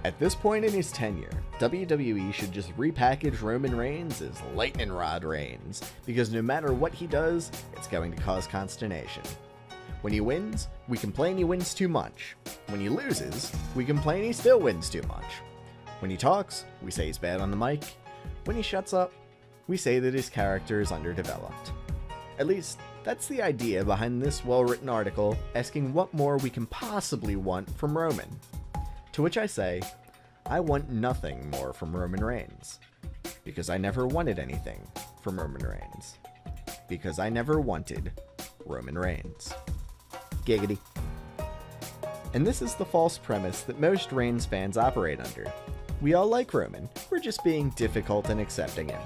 At this point in his tenure, WWE should just repackage Roman Reigns as Lightning Rod Reigns, because no matter what he does, it's going to cause consternation. When he wins, we complain he wins too much. When he loses, we complain he still wins too much. When he talks, we say he's bad on the mic. When he shuts up, we say that his character is underdeveloped. At least, that's the idea behind this well-written article asking what more we can possibly want from Roman. To which I say, I want nothing more from Roman Reigns. Because I never wanted anything from Roman Reigns. Because I never wanted Roman Reigns. Giggity. And this is the false premise that most Reigns fans operate under. We all like Roman, we're just being difficult in accepting him.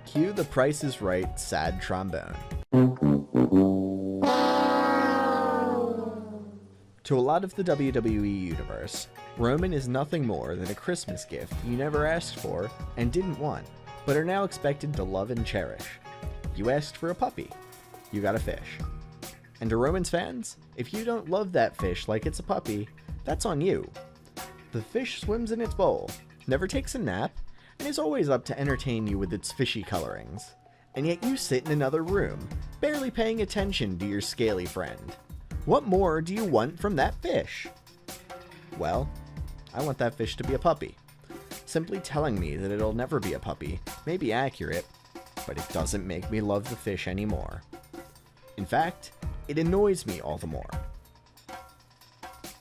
Cue the Price is Right sad trombone. To a lot of the WWE universe, Roman is nothing more than a Christmas gift you never asked for and didn't want, but are now expected to love and cherish. You asked for a puppy, you got a fish. And to Roman's fans, if you don't love that fish like it's a puppy, that's on you. The fish swims in its bowl, never takes a nap, and is always up to entertain you with its fishy colorings. And yet you sit in another room, barely paying attention to your scaly friend. What more do you want from that fish? Well, I want that fish to be a puppy. Simply telling me that it'll never be a puppy may be accurate, but it doesn't make me love the fish anymore. In fact, it annoys me all the more.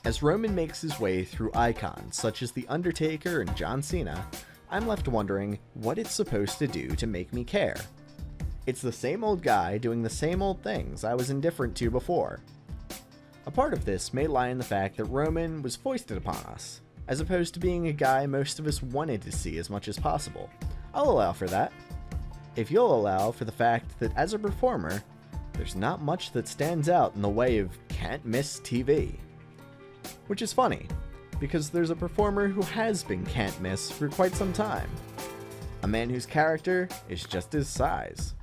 As Roman makes his way through icons such as The Undertaker and John Cena, I'm left wondering what it's supposed to do to make me care. It's the same old guy doing the same old things I was indifferent to before. A part of this may lie in the fact that Roman was foisted upon us, as opposed to being a guy most of us wanted to see as much as possible. I'll allow for that. If you'll allow for the fact that as a performer, there's not much that stands out in the way of can't miss TV. Which is funny, because there's a performer who has been can't miss for quite some time. A man whose character is just his size.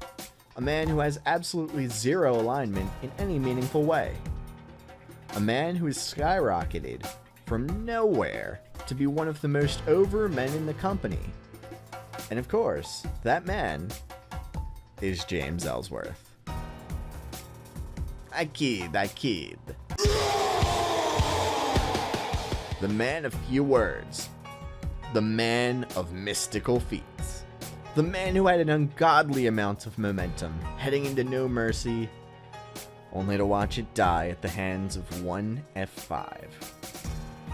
A man who has absolutely zero alignment in any meaningful way. A man who has skyrocketed from nowhere to be one of the most over men in the company. And of course, that man is James Ellsworth. I kid. The man of few words. The man of mystical feats. The man who had an ungodly amount of momentum heading into No Mercy, only to watch it die at the hands of one F5.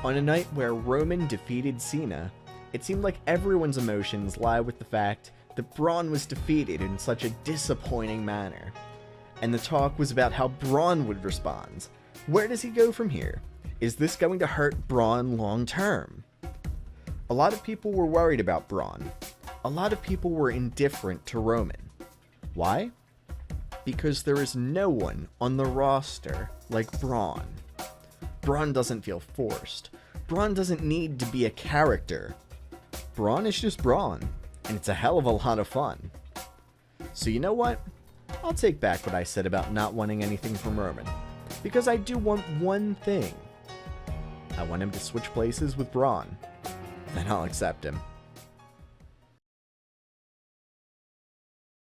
On a night where Roman defeated Cena, it seemed like everyone's emotions lie with the fact that Braun was defeated in such a disappointing manner. And the talk was about how Braun would respond. Where does he go from here? Is this going to hurt Braun long term? A lot of people were worried about Braun. A lot of people were indifferent to Roman. Why? Because there is no one on the roster like Braun. Braun doesn't feel forced. Braun doesn't need to be a character. Braun is just Braun, and it's a hell of a lot of fun. So you know what? I'll take back what I said about not wanting anything from Roman, because I do want one thing. I want him to switch places with Braun. Then I'll accept him.